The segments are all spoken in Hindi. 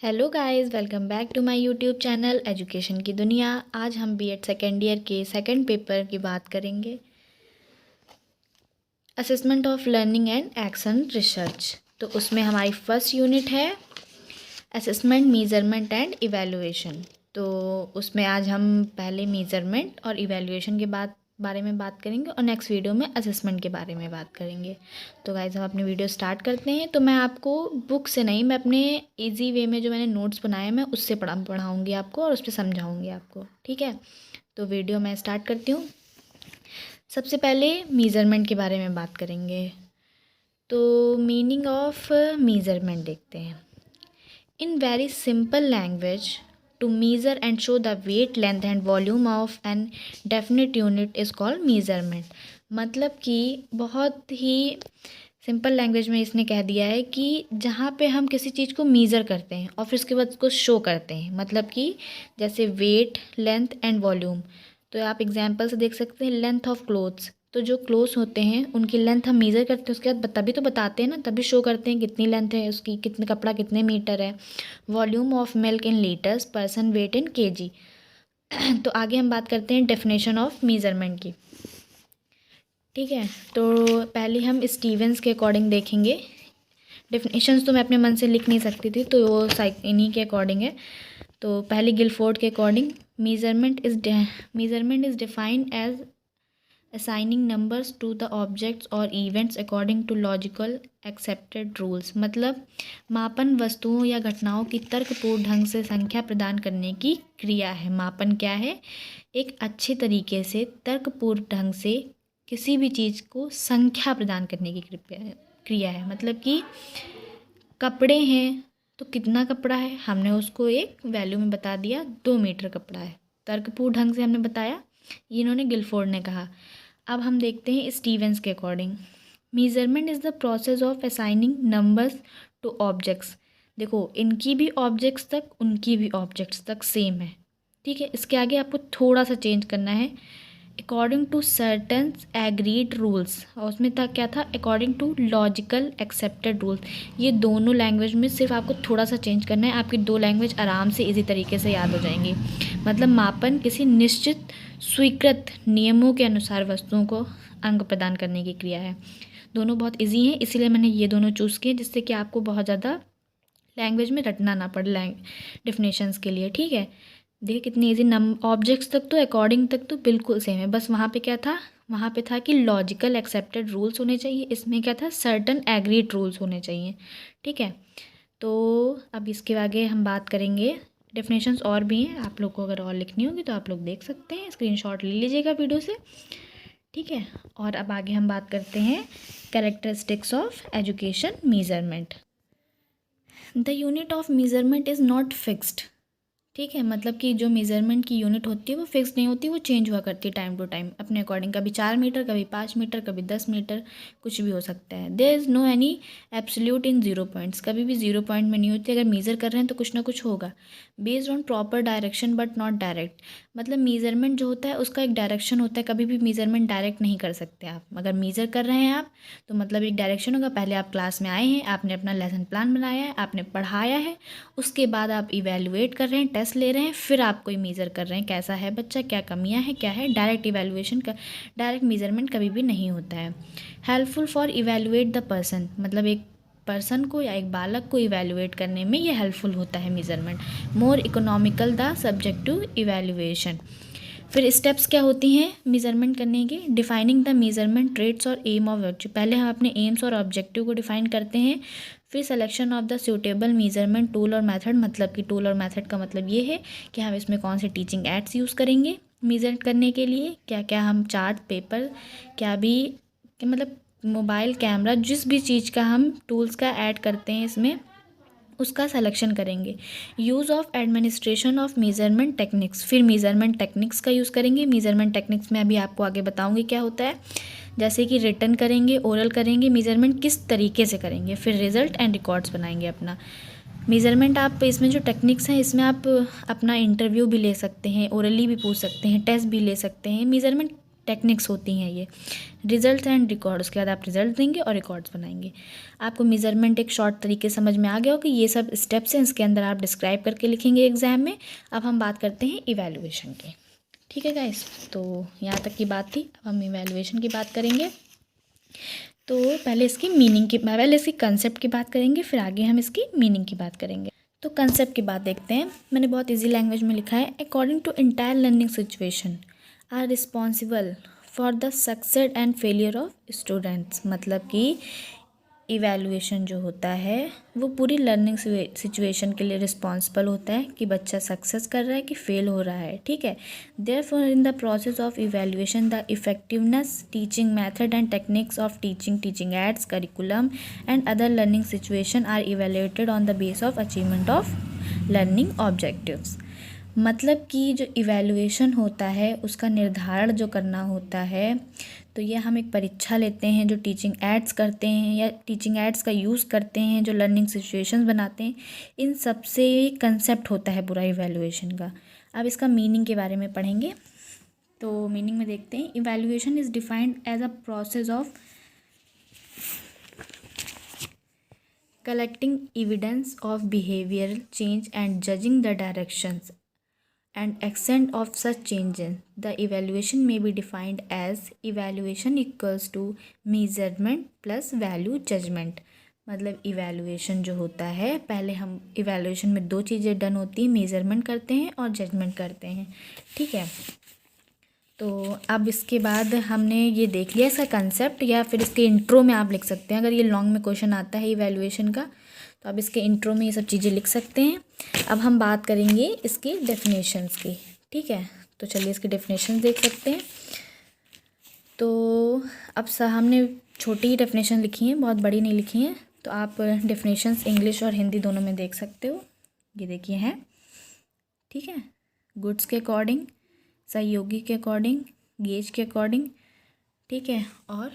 Hello guys, welcome back to my YouTube channel education की दुनिया। आज हम बीएड सेकेंड ईयर के सेकंड पेपर की बात करेंगे, assessment of learning and action research. तो उसमें हमारी फर्स्ट यूनिट है असेसमेंट, मेजरमेंट एंड इवैल्यूएशन। तो उसमें आज हम पहले मेजरमेंट और इवैल्यूएशन के बारे में बात करेंगे और नेक्स्ट वीडियो में असेसमेंट के बारे में बात करेंगे। तो गाइज हम अपनी वीडियो स्टार्ट करते हैं। तो मैं आपको बुक से नहीं, मैं अपने इजी वे में जो मैंने नोट्स बनाए मैं उससे पढ़ाऊँगी आपको और उस पर समझाऊँगी आपको, ठीक है। तो वीडियो मैं स्टार्ट करती हूँ। सबसे पहले मेज़रमेंट के बारे में बात करेंगे। तो मीनिंग ऑफ मेज़रमेंट देखते हैं। In very simple language, to measure and show the weight, length and volume of an definite unit is called measurement। मतलब कि बहुत ही सिंपल लैंग्वेज में इसने कह दिया है कि जहाँ पे हम किसी चीज़ को मीज़र करते हैं और फिर उसके बाद उसको शो करते हैं, मतलब कि जैसे वेट, लेंथ एंड वॉल्यूम। तो आप एग्जांपल से देख सकते हैं, लेंथ ऑफ क्लोथ्स। तो जो क्लोथ्स होते हैं उनकी लेंथ हम मेज़र करते हैं, उसके बाद तभी तो बताते हैं ना, तभी शो करते हैं कितनी लेंथ है उसकी, कितने कपड़ा कितने मीटर है। Volume of milk in litres, person weight in KG. तो आगे हम बात करते हैं डेफिनेशन ऑफ मेज़रमेंट की, ठीक है। तो पहले हम स्टीवेंस के अकॉर्डिंग देखेंगे। डेफिनेशंस तो मैं अपने मन से लिख नहीं सकती थी, तो वो इन्हीं के अकॉर्डिंग है। तो पहले गिलफोर्ड के according measurement is defined as assigning numbers to the objects or events according to logical accepted rules। मतलब मापन वस्तुओं या घटनाओं की तर्कपूर्ण ढंग से संख्या प्रदान करने की क्रिया है। मापन क्या है? एक अच्छे तरीके से तर्कपूर्ण ढंग से किसी भी चीज़ को संख्या प्रदान करने की क्रिया है। मतलब कि कपड़े हैं तो कितना कपड़ा है, हमने उसको एक वैल्यू में बता दिया, 2 मीटर कपड़ा है, तर्कपूर्ण ढंग से हमने बताया। ये इन्होंने गिलफोर्ड ने कहा। अब हम देखते हैं स्टीवेंस के according. Measurement is the process of assigning numbers two objects. देखो, इनकी भी ऑब्जेक्ट्स तक उनकी भी ऑब्जेक्ट्स तक सेम है, ठीक है। इसके आगे आपको थोड़ा सा चेंज करना है, according to certain agreed rules. और उसमें था क्या था, according to logical accepted rules. ये दोनों लैंग्वेज में सिर्फ आपको थोड़ा सा चेंज करना है, आपकी दो लैंग्वेज आराम से इजी तरीके से याद हो जाएंगी। मतलब मापन किसी निश्चित स्वीकृत नियमों के अनुसार वस्तुओं को अंक प्रदान करने की क्रिया है। दोनों बहुत इजी हैं, इसीलिए मैंने ये दोनों चूज़ किए, जिससे कि आपको बहुत ज़्यादा लैंग्वेज में रटना ना पड़े डेफिनेशंस के लिए, ठीक है। देखिए कितनी इजी। ऑब्जेक्ट्स तक तो अकॉर्डिंग तक तो बिल्कुल सेम है, बस वहाँ पे क्या था, वहाँ पे था कि लॉजिकल एक्सेप्टेड रूल्स होने चाहिए। इसमें क्या था, सर्टन एग्रीड रूल्स होने चाहिए, ठीक है। तो अब इसके आगे हम बात करेंगे, डेफिनेशंस और भी हैं, आप लोग को अगर और लिखनी होगी तो आप लोग देख सकते हैं, स्क्रीनशॉट ले लीजिएगा वीडियो से, ठीक है। और अब आगे हम बात करते हैं characteristics of education measurement. The unit of measurement is not fixed, ठीक है। मतलब कि जो मेज़रमेंट की यूनिट होती है वो फिक्स नहीं होती, वो चेंज हुआ करती है टाइम टू टाइम अपने अकॉर्डिंग। कभी 4 मीटर, कभी 5 मीटर, कभी 10 मीटर, कुछ भी हो सकता है। There is no any absolute in 0 points. कभी भी 0 पॉइंट में नहीं होती, अगर मेज़र कर रहे हैं तो कुछ ना कुछ होगा। Based on proper direction but not direct. मतलब मेज़रमेंट जो होता है उसका एक डायरेक्शन होता है, कभी भी मेज़रमेंट डायरेक्ट नहीं कर सकते आप। अगर मेज़र कर रहे हैं आप तो मतलब एक डायरेक्शन होगा, पहले आप क्लास में आए हैं, आपने अपना लेसन प्लान बनाया है, आपने पढ़ाया है, उसके बाद आप इवेलुएट कर रहे हैं, टेस्ट ले रहे हैं, फिर आप कोई मेज़र कर रहे हैं कैसा है बच्चा, क्या कमियां हैं, क्या है। डायरेक्ट इवेलुएशन का डायरेक्ट मेज़रमेंट कभी भी नहीं होता है। Helpful for evaluate the person. मतलब एक पर्सन को या एक बालक को इवेलुएट करने में ये हेल्पफुल होता है measurement. More economical the subject to evaluation. फिर स्टेप्स क्या होती हैं मेज़रमेंट करने की, डिफाइनिंग द मेज़रमेंट ट्रेट्स और एम ऑफ ऑब्जेक्टिव। पहले हम अपने एम्स और ऑब्जेक्टिव को डिफाइन करते हैं, फिर selection of the suitable measurement tool और मेथड। मतलब कि टूल और मेथड का मतलब ये है कि हम इसमें कौन से टीचिंग एड्स यूज़ करेंगे मेज़र करने के लिए, क्या क्या हम चार्ट पेपर, क्या भी मतलब मोबाइल कैमरा, जिस भी चीज़ का हम टूल्स का ऐड करते हैं इसमें, उसका सिलेक्शन करेंगे। Use of administration of measurement techniques. फिर मेज़रमेंट टेक्निक्स का यूज़ करेंगे। मेज़रमेंट टेक्निक्स में अभी आपको आगे बताऊंगी क्या होता है, जैसे कि रिटन करेंगे, ओरल करेंगे, मेज़रमेंट किस तरीके से करेंगे, फिर रिजल्ट एंड रिकॉर्ड्स बनाएंगे अपना। मेज़रमेंट आप इसमें जो टेक्निक्स हैं इसमें आप अपना इंटरव्यू भी ले सकते हैं, ओरली भी पूछ सकते हैं, टेस्ट भी ले सकते हैं। मेज़रमेंट टेक्निक्स होती हैं ये, रिजल्ट एंड रिकॉर्ड। उसके बाद आप रिजल्ट देंगे और रिकॉर्ड्स बनाएंगे। आपको मेजरमेंट एक शॉर्ट तरीके से समझ में आ गया हो कि ये सब स्टेप्स हैं, इसके अंदर आप डिस्क्राइब करके लिखेंगे एग्जाम में। अब हम बात करते हैं इवैल्यूएशन की। ठीक है गाइस, तो यहाँ तक की बात थी। अब हम इवैल्यूएशन की बात करेंगे। तो पहले इसकी कंसेप्ट की बात करेंगे, फिर आगे हम इसकी मीनिंग की बात करेंगे। तो कंसेप्ट की बात देखते हैं। मैंने बहुत इजी लैंग्वेज में लिखा है, according to entire learning situation are responsible for the success and failure of students. मतलब कि इवैल्यूएशन जो होता है वो पूरी लर्निंग सिचुएशन के लिए रिस्पॉन्सिबल होता है कि बच्चा सक्सेस कर रहा है कि फेल हो रहा है। ठीक है, therefore in the process of evaluation the effectiveness, teaching method and techniques of teaching aids, curriculum and other learning situation are evaluated on the base of achievement of learning objectives. मतलब कि जो इवैल्यूएशन होता है उसका निर्धारण जो करना होता है, तो ये हम एक परीक्षा लेते हैं जो टीचिंग एड्स करते हैं या टीचिंग एड्स का यूज़ करते हैं, जो लर्निंग सिचुएशंस बनाते हैं, इन सब से कंसेप्ट होता है पूरा इवैल्यूएशन का। अब इसका मीनिंग के बारे में पढ़ेंगे। तो मीनिंग में देखते हैं, evaluation is defined as a process of collecting evidence of behavioral change and judging the directions and extent of such changes. The evaluation may be defined as evaluation equals to measurement plus value judgment. मतलब इवैल्यूएशन जो होता है, पहले हम इवैल्यूएशन में दो चीज़ें डन होती हैं, मेजरमेंट करते हैं और जजमेंट करते हैं। ठीक है, तो अब इसके बाद हमने ये देख लिया इसका कंसेप्ट, या फिर इसके इंट्रो में आप लिख सकते हैं। अगर ये लॉन्ग में क्वेश्चन आता है इवैल्यूएशन का, तो आप इसके इंट्रो में ये सब चीज़ें लिख सकते हैं। अब हम बात करेंगे इसकी डेफिनेशंस की। ठीक है, तो चलिए इसकी डेफिनेशंस देख सकते हैं। तो अब हमने छोटी ही डेफिनेशन लिखी हैं, बहुत बड़ी नहीं लिखी हैं। तो आप डेफिनेशंस इंग्लिश और हिंदी दोनों में देख सकते हो। ये देखिए हैं, ठीक है, गुड्स के अकॉर्डिंग, सहयोगी के अकॉर्डिंग, गेज के अकॉर्डिंग, ठीक है, और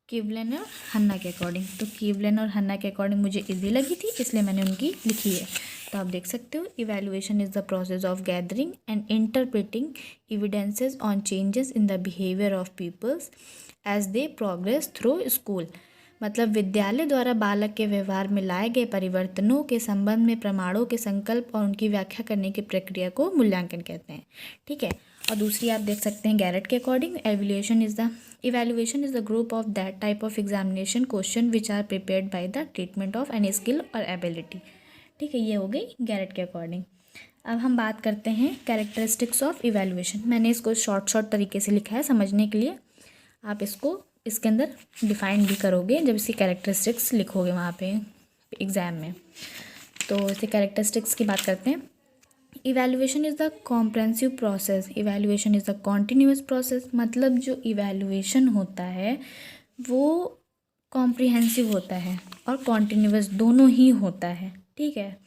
कीवलन और हन्ना के अकॉर्डिंग। तो कीवलन और हन्ना के अकॉर्डिंग मुझे इजी लगी थी, इसलिए मैंने उनकी लिखी है। तो आप देख सकते हो, evaluation is the process of gathering and interpreting evidences on changes in the behaviour of peoples as they progress through school. मतलब विद्यालय द्वारा बालक के व्यवहार में लाए गए परिवर्तनों के संबंध में प्रमाणों के संकल्प और उनकी व्याख्या करने की प्रक्रिया को मूल्यांकन कहते हैं। ठीक है, और दूसरी आप देख सकते हैं गैरेट के according, evaluation is the group of that type of examination question which are prepared by the treatment of any skill और एबिलिटी। ठीक है, ये हो गई गैरेट के अकॉर्डिंग। अब हम बात करते हैं कैरेक्टरिस्टिक्स ऑफ इवैल्यूएशन। मैंने इसको शॉर्ट तरीके से लिखा है समझने के लिए, आप इसको इसके अंदर डिफाइन भी करोगे जब इसकी कैरेक्टरिस्टिक्स लिखोगे वहाँ पे एग्ज़ाम में। तो इसके कैरेक्टरिस्टिक्स की बात करते हैं। Evaluation is the comprehensive process, evaluation is the continuous process. मतलब जो इवैल्यूएशन होता है वो कॉम्प्रिहेंसिव होता है और कॉन्टिन्यूस दोनों ही होता है। ठीक है,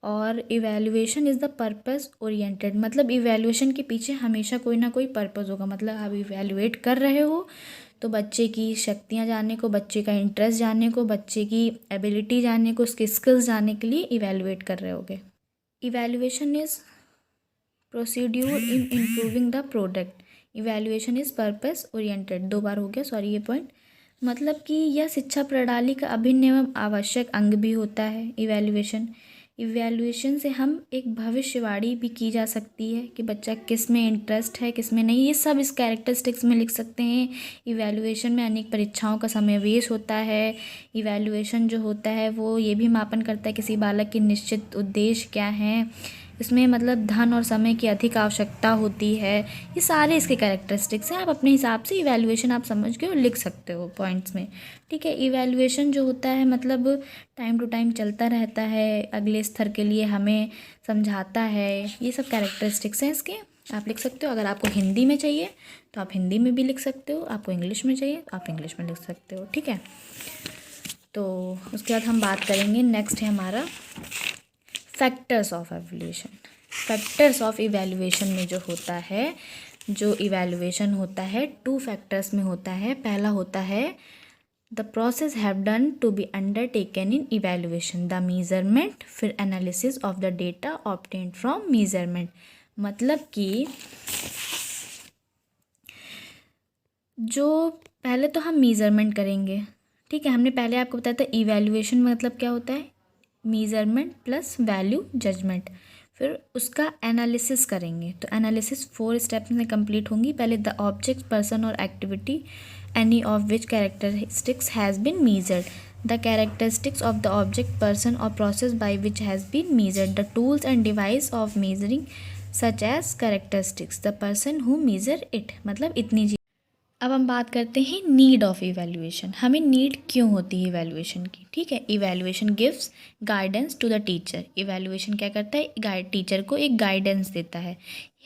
और evaluation is the purpose oriented. मतलब इवैल्यूएशन के पीछे हमेशा कोई ना कोई पर्पस होगा। मतलब आप इवैल्यूएट कर रहे हो तो बच्चे की शक्तियाँ जानने को, बच्चे का इंटरेस्ट जानने को, बच्चे की एबिलिटी जानने को, उसके स्किल्स जानने के लिए इवैल्यूएट कर रहे होगे। Evaluation is procedure in improving the product, evaluation is purpose oriented. 2 बार हो गया, सॉरी ये पॉइंट। मतलब कि यह शिक्षा प्रणाली का अभिन्न एवं आवश्यक अंग भी होता है इवैल्यूएशन से हम एक भविष्यवाणी भी की जा सकती है कि बच्चा किस में इंटरेस्ट है, किस में नहीं। ये सब इस कैरेक्टरिस्टिक्स में लिख सकते हैं। इवैल्यूएशन में अनेक परीक्षाओं का समावेश होता है। इवैल्यूएशन जो होता है वो ये भी मापन करता है किसी बालक के निश्चित उद्देश्य क्या हैं। इसमें मतलब धन और समय की अधिक आवश्यकता होती है। ये सारे इसके कैरेक्टरिस्टिक्स हैं। आप अपने हिसाब से इवैल्यूएशन आप समझ के और लिख सकते हो पॉइंट्स में। ठीक है, इवैल्यूएशन जो होता है मतलब टाइम टू टाइम चलता रहता है, अगले स्तर के लिए हमें समझाता है। ये सब कैरेक्टरिस्टिक्स हैं इसके, आप लिख सकते हो। अगर आपको हिंदी में चाहिए तो आप हिंदी में भी लिख सकते हो, आपको इंग्लिश में चाहिए तो आप इंग्लिश में लिख सकते हो। ठीक है, तो उसके बाद हम बात करेंगे, नेक्स्ट है हमारा factors of evaluation. Factors of evaluation में जो होता है, जो इवैल्यूएशन होता है 2 फैक्टर्स में होता है। पहला होता है the process have done to be undertaken in evaluation, the measurement, फिर analysis of the data obtained from measurement. मतलब कि जो पहले तो हम मीज़रमेंट करेंगे, ठीक है। हमने पहले आपको बताया था इवैल्यूएशन मतलब क्या होता है, मीज़रमेंट प्लस वैल्यू जजमेंट। फिर उसका एनालिसिस करेंगे, तो एनालिसिस 4 स्टेप्स में कंप्लीट होंगी। पहले द ऑब्जेक्ट, पर्सन और activity any of which characteristics has been measured, the characteristics of the object, person और process by which has been measured, the tools and device of measuring such as characteristics, the person who measure it, मतलब इतनी चीज़। अब हम बात करते हैं नीड ऑफ इवैल्यूएशन, हमें नीड क्यों होती है इवैल्यूएशन की, ठीक है। Evaluation gives guidance to the teacher, evaluation क्या करता है, टीचर को एक गाइडेंस देता है।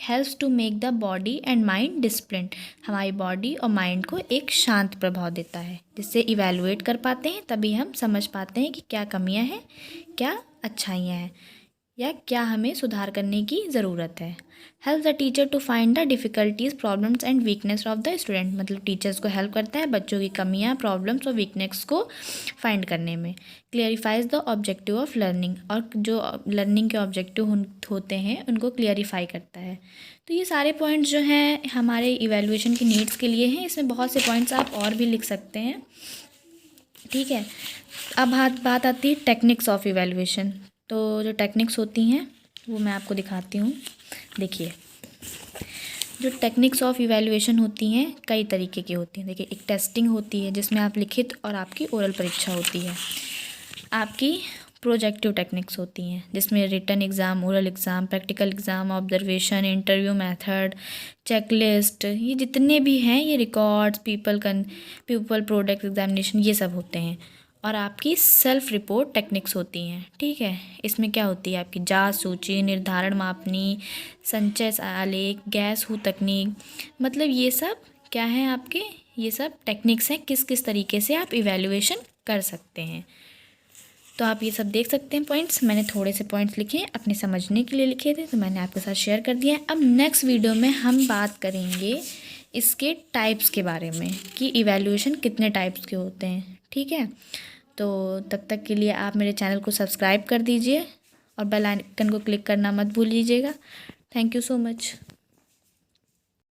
Helps to make the body and mind discipline, हमारी बॉडी और माइंड को एक शांत प्रभाव देता है, जिससे इवैल्यूएट कर पाते हैं, तभी हम समझ पाते हैं कि क्या कमियां हैं, क्या अच्छाइयाँ हैं, या क्या हमें सुधार करने की ज़रूरत है। Help the teacher to find the difficulties, problems and weakness of the student, मतलब टीचर्स को हेल्प करता है बच्चों की कमियां, प्रॉब्लम्स और वीकनेस को फाइंड करने में। क्लियरिफाइज द ऑब्जेक्टिव ऑफ लर्निंग, और जो लर्निंग के ऑब्जेक्टिव होते हैं उनको क्लियरिफाई करता है। तो ये सारे पॉइंट्स जो हैं हमारे इवैल्यूएशन की नीड्स के लिए हैं। इसमें बहुत से पॉइंट्स आप और भी लिख सकते हैं, ठीक है। अब बात आती है टेक्निक्स ऑफ इवैल्यूएशन। तो जो टेक्निक्स होती हैं वो मैं आपको दिखाती हूँ। देखिए, जो टेक्निक्स ऑफ इवैल्यूएशन होती हैं कई तरीके की होती हैं। देखिए, एक टेस्टिंग होती है जिसमें आप लिखित और आपकी ओरल परीक्षा होती है। आपकी प्रोजेक्टिव टेक्निक्स होती हैं जिसमें written exam, oral exam, practical exam, observation, interview method, checklist, ये जितने भी हैं, ये रिकॉर्ड्स, पीपल प्रोडक्ट एग्जामिनेशन, ये सब होते हैं। और आपकी सेल्फ रिपोर्ट टेक्निक्स होती हैं, ठीक है। इसमें क्या होती है, आपकी जांच सूची, निर्धारण मापनी, संचय आलेख, गैस हू तकनीक, मतलब ये सब क्या है आपके, ये सब टेक्निक्स हैं किस किस तरीके से आप इवैल्यूएशन कर सकते हैं। तो आप ये सब देख सकते हैं पॉइंट्स। मैंने थोड़े से पॉइंट्स लिखे हैं, अपने समझने के लिए लिखे थे, तो मैंने आपके साथ शेयर कर दिया है। अब नेक्स्ट वीडियो में हम बात करेंगे इसके टाइप्स के बारे में कि इवैल्यूएशन कितने टाइप्स के होते हैं, ठीक है। तो तब तक के लिए आप मेरे चैनल को सब्सक्राइब कर दीजिए और बेल आइकन को क्लिक करना मत भूल लीजिएगा। Thank you so much.